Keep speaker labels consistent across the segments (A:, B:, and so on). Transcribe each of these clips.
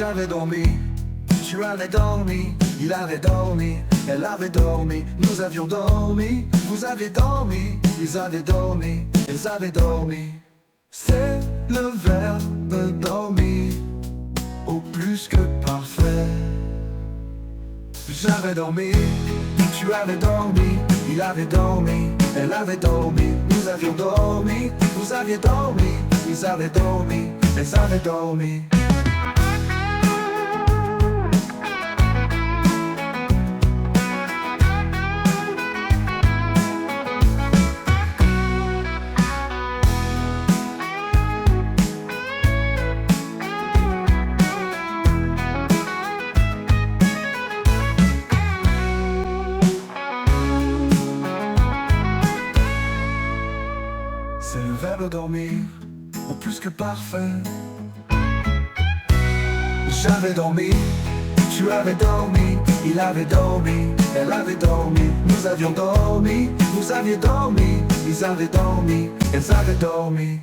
A: J'avais dormi, tu avais dormi, il avait dormi, elle avait dormi, nous avions dormi, vous aviez dormi, ils avaient dormi, elles avaient dormi. C'est le verbe dormir, au plus que parfait. J'avais dormi, tu avais dormi, il avait dormi, elle avait dormi, nous avions dormi, vous aviez dormi, ils avaient dormi, elles avaient dormi. C'est le verbe dormir, au plus que parfait. J'avais dormi, tu avais dormi, il avait dormi, elle avait dormi, nous avions dormi, vous aviez dormi, ils avaient dormi, elles avaient dormi.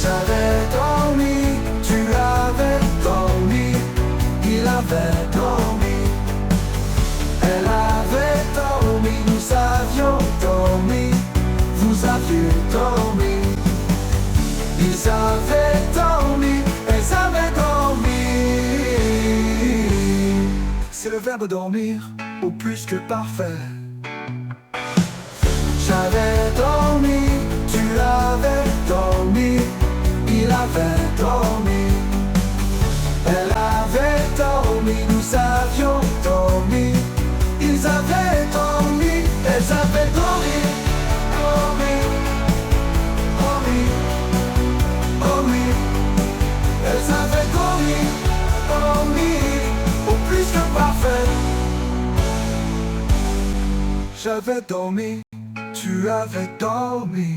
A: J'avais dormi, tu avais dormi, il avait dormi, elle avait dormi, nous avions dormi, vous aviez dormi, ils avaient dormi, elles avaient dormi. C'est le verbe dormir, au plus que parfait. J'avais dormi, tu avais dormi, il avait dormi, elle avait dormi, nous avions dormi, ils avaient dormi, elles avaient dormi, dormi, dormi, dormi, elles avaient dormi, dormi, au plus que parfait. J'avais dormi, tu avais dormi,